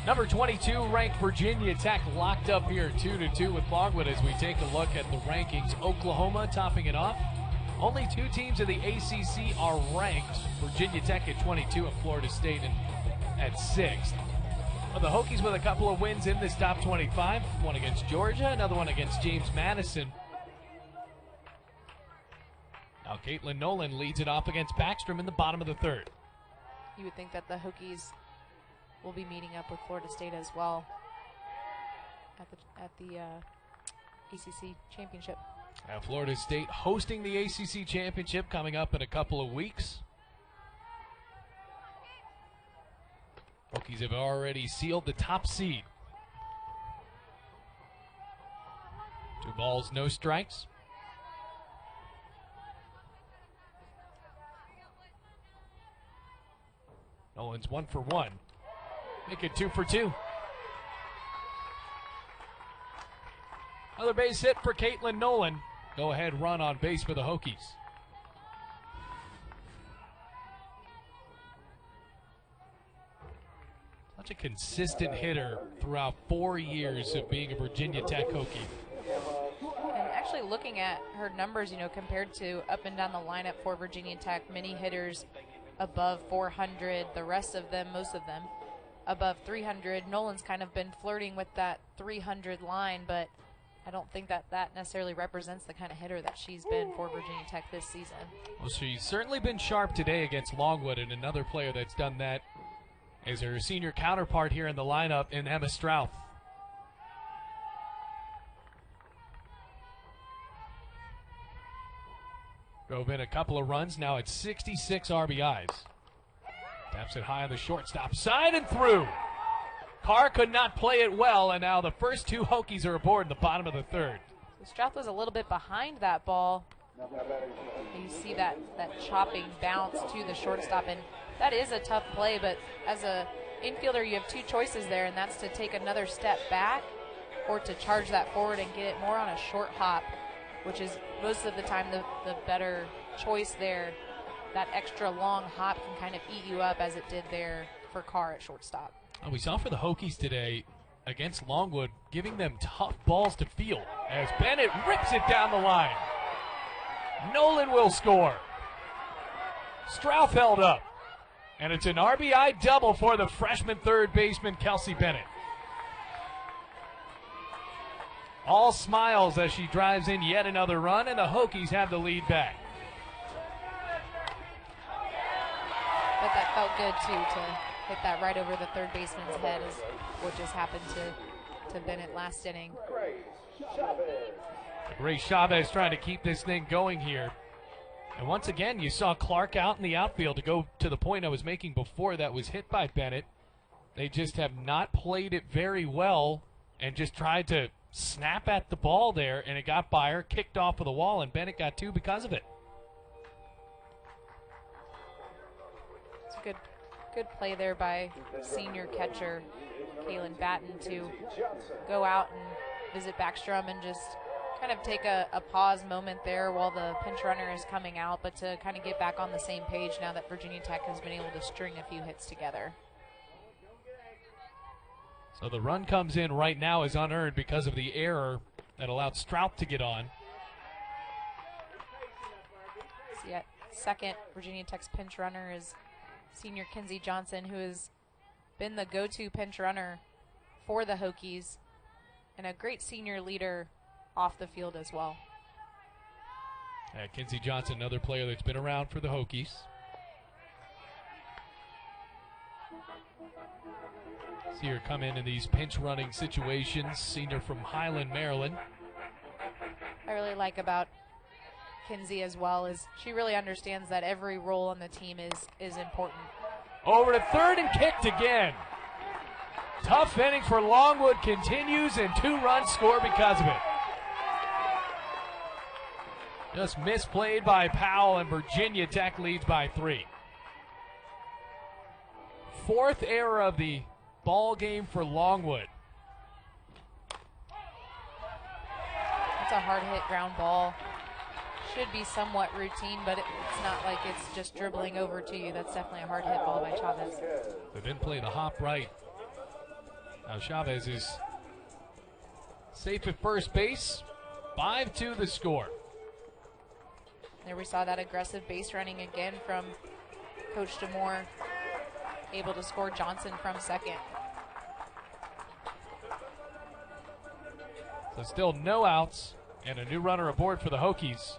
Number 22 ranked Virginia Tech locked up here 2-2 with Longwood as we take a look at the rankings. Oklahoma topping it off. Only two teams in the ACC are ranked. Virginia Tech at 22 and Florida State at 6th. Well, the Hokies with a couple of wins in this top 25. One against Georgia, another one against James Madison. Now Caitlin Nolan leads it off against Backstrom in the bottom of the third. You would think that the Hokies will be meeting up with Florida State as well at the ACC championship. Florida State hosting the ACC championship coming up in a couple of weeks. Hokies have already sealed the top seed. 2 balls, no strikes. Nolan's 1 for 1. Make it 2 for 2. Another base hit for Caitlin Nolan. Go ahead run on base for the Hokies. Such a consistent hitter throughout 4 years of being a Virginia Tech Hokie. And actually looking at her numbers, compared to up and down the lineup for Virginia Tech, many hitters above 400, the rest of them, most of them, above 300. Nolan's kind of been flirting with that 300 line, but I don't think that necessarily represents the kind of hitter that she's been for Virginia Tech this season. Well, she's certainly been sharp today against Longwood, and another player that's done that is her senior counterpart here in the lineup in Emma Strouth. Drove in a couple of runs, now at 66 RBIs. Taps it high on the shortstop side and through. Carr could not play it well, and now the first 2 Hokies are aboard in the bottom of the third. So Strouth was a little bit behind that ball. You see that chopping bounce to the shortstop, and that is a tough play, but as a infielder, you have 2 choices there, and that's to take another step back or to charge that forward and get it more on a short hop, which is most of the time the better choice there. That extra long hop can kind of eat you up, as it did there for Carr at shortstop. We saw for the Hokies today against Longwood, giving them tough balls to field as Bennett rips it down the line. Nolan will score. Strouth held up. And it's an RBI double for the freshman third baseman, Kelsey Bennett. All smiles as she drives in yet another run, and the Hokies have the lead back. But that felt good, too, to hit that right over the third baseman's head is what just happened to Bennett last inning. Grace Chavez trying to keep this thing going here. And once again, you saw Clark out in the outfield to go to the point I was making before that was hit by Bennett. They just have not played it very well and just tried to snap at the ball there, and it got by her, kicked off of the wall, and Bennett got 2 because of it. It's a good play there by senior catcher Kaylin Batten to go out and visit Backstrom and just kind of take a pause moment there while the pinch runner is coming out, but to kind of get back on the same page now that Virginia Tech has been able to string a few hits together. So the run comes in right now is unearned because of the error that allowed Strouth to get on. So at second, Virginia Tech's pinch runner is senior Kinsey Johnson, who has been the go-to pinch runner for the Hokies and a great senior leader off the field as well. Kinsey Johnson, another player that's been around for the Hokies. See her come in these pinch running situations. Senior from Highland, Maryland. I really like about Kinsey as well is she really understands that every role on the team is important. Over to third and kicked again. Tough inning for Longwood continues, and 2 runs score because of it. Just misplayed by Powell, and Virginia Tech leads by 3. 4th error of the ball game for Longwood. That's a hard hit ground ball. Should be somewhat routine, but it's not like it's just dribbling over to you. That's definitely a hard hit ball by Chavez. They didn't play the hop right. Now Chavez is safe at first base. 5-2 the score. There we saw that aggressive base running again from Coach DeMore, able to score Johnson from second. So still no outs and a new runner aboard for the Hokies.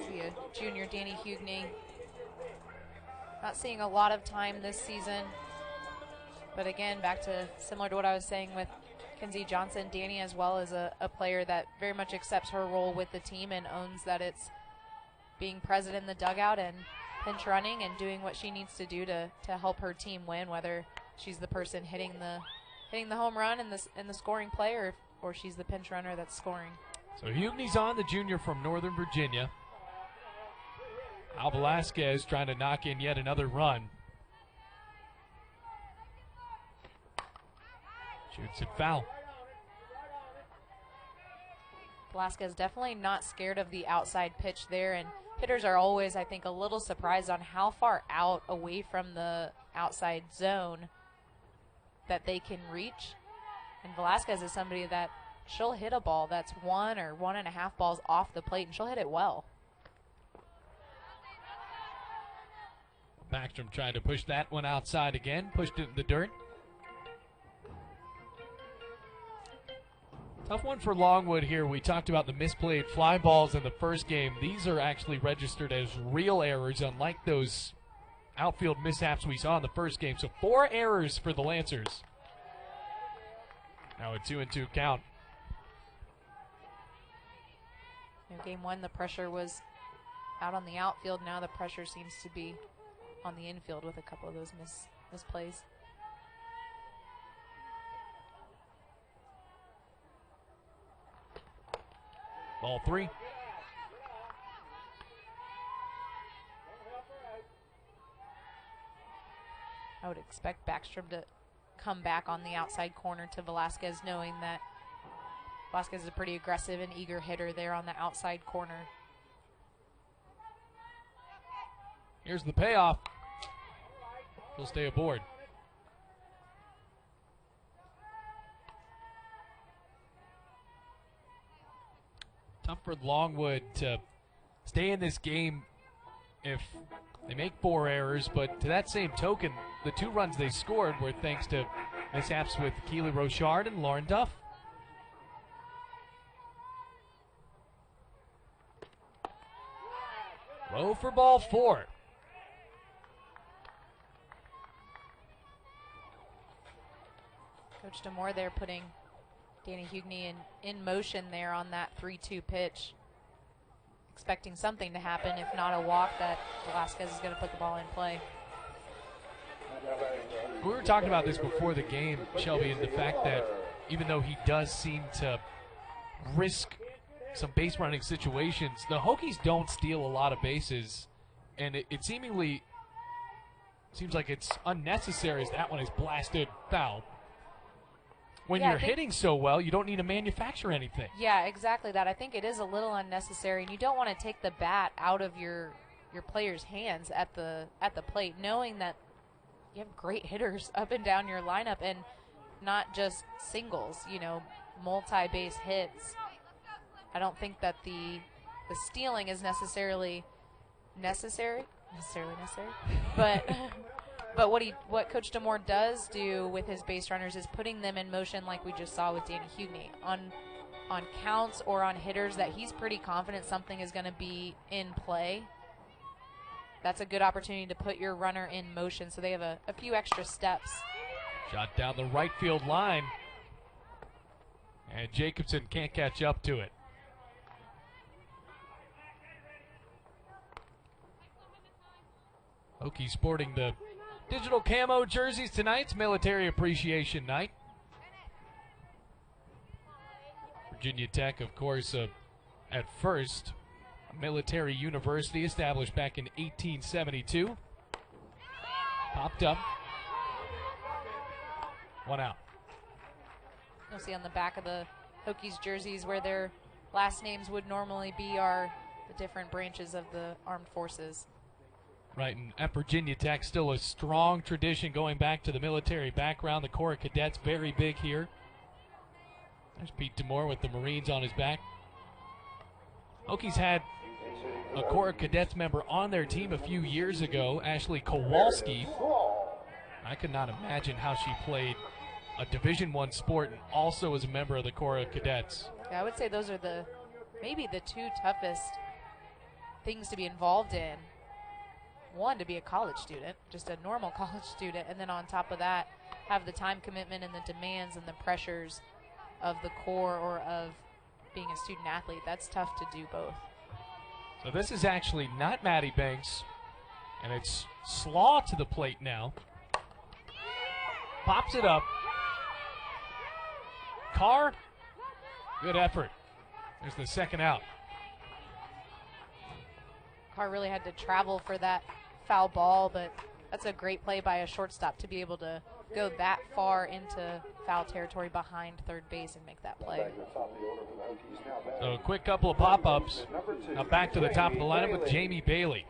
See a junior Danny Hugney. Not seeing a lot of time this season. But again, back to similar to what I was saying with Kenzie Johnson, Danny as well is a player that very much accepts her role with the team and owns that it's being present in the dugout and pinch running and doing what she needs to do to help her team win, whether she's the person hitting the home run in the scoring play or she's the pinch runner that's scoring. So Hugney's on, the junior from Northern Virginia. Al Velasquez trying to knock in yet another run. Shoots it foul. Velasquez definitely not scared of the outside pitch there, and hitters are always, I think, a little surprised on how far out away from the outside zone that they can reach. And Velasquez is somebody that she'll hit a ball that's 1 or 1.5 balls off the plate, and she'll hit it well. Backstrom trying to push that one outside again, pushed it in the dirt. Tough one for Longwood here. We talked about the misplayed fly balls in the first game. These are actually registered as real errors, unlike those outfield mishaps we saw in the first game. So 4 errors for the Lancers. Now a 2-2 count. In game 1, the pressure was out on the outfield. Now the pressure seems to be on the infield with a couple of those misplays. Ball 3. I would expect Backstrom to come back on the outside corner to Velasquez, knowing that Velasquez is a pretty aggressive and eager hitter there on the outside corner. Here's the payoff. He'll stay aboard. Tough for Longwood to stay in this game if they make 4 errors, but to that same token, the 2 runs they scored were thanks to mishaps with Keely Rochard and Lauren Duff. Low for ball 4. Coach DeMore there putting Danny Hugney in motion there on that 3-2 pitch. Expecting something to happen, if not a walk, that Velasquez is going to put the ball in play. We were talking about this before the game, Shelby, and the fact that even though he does seem to risk some base running situations, the Hokies don't steal a lot of bases, and it seemingly seems like it's unnecessary as that one is blasted foul. When you're hitting so well, you don't need to manufacture anything. Yeah, exactly that. I think it is a little unnecessary, and you don't want to take the bat out of your players' hands at the plate, knowing that you have great hitters up and down your lineup, and not just singles, multi-base hits. I don't think that the stealing is necessarily necessary, but but what Coach DeMore does do with his base runners is putting them in motion, like we just saw with Danny Hugney, on counts or on hitters that he's pretty confident something is going to be in play. That's a good opportunity to put your runner in motion, so they have a few extra steps. Shot down the right field line, and Jacobson can't catch up to it. Hokies sporting the digital camo jerseys tonight. It's Military Appreciation Night. Virginia Tech, of course, at first, a military university established back in 1872. Popped up. 1 out. You'll see on the back of the Hokies jerseys where their last names would normally be are the different branches of the armed forces. Right, and at Virginia Tech, still a strong tradition going back to the military background. The Corps of Cadets, very big here. There's Pete Demore with the Marines on his back. Hokies had a Corps of Cadets member on their team a few years ago, Ashley Kowalski. I could not imagine how she played a Division I sport and also as a member of the Corps of Cadets. Yeah, I would say those are maybe the two toughest things to be involved in. One, to be a college student, just a normal college student, and then on top of that, have the time commitment and the demands and the pressures of the Corps or of being a student athlete. That's tough to do both. So this is actually not Maddie Banks, and it's Slaw to the plate now. Pops it up. Carr, good effort. There's the second out. Carr really had to travel for that foul ball, but that's a great play by a shortstop to be able to go that far into foul territory behind third base and make that play. So a quick couple of pop-ups. Now back to the top of the lineup with Jamie Bailey.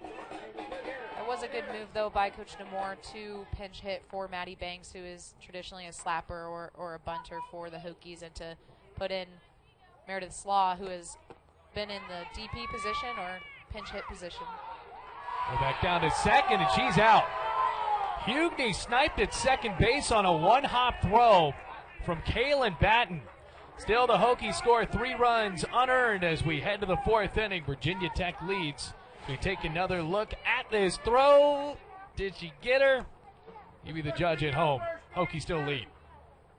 It was a good move, though, by Coach Demore to pinch hit for Maddie Banks, who is traditionally a slapper or a bunter for the Hokies, and to put in Meredith Slaw, who has been in the DP position or pinch hit position. We're back down to second, and she's out. Hugney sniped at second base on a one-hop throw from Kaylin Batten. Still, the Hokies score 3 runs unearned as we head to the 4th inning. Virginia Tech leads. We take another look at this throw. Did she get her? You be the judge at home. Hokies still lead.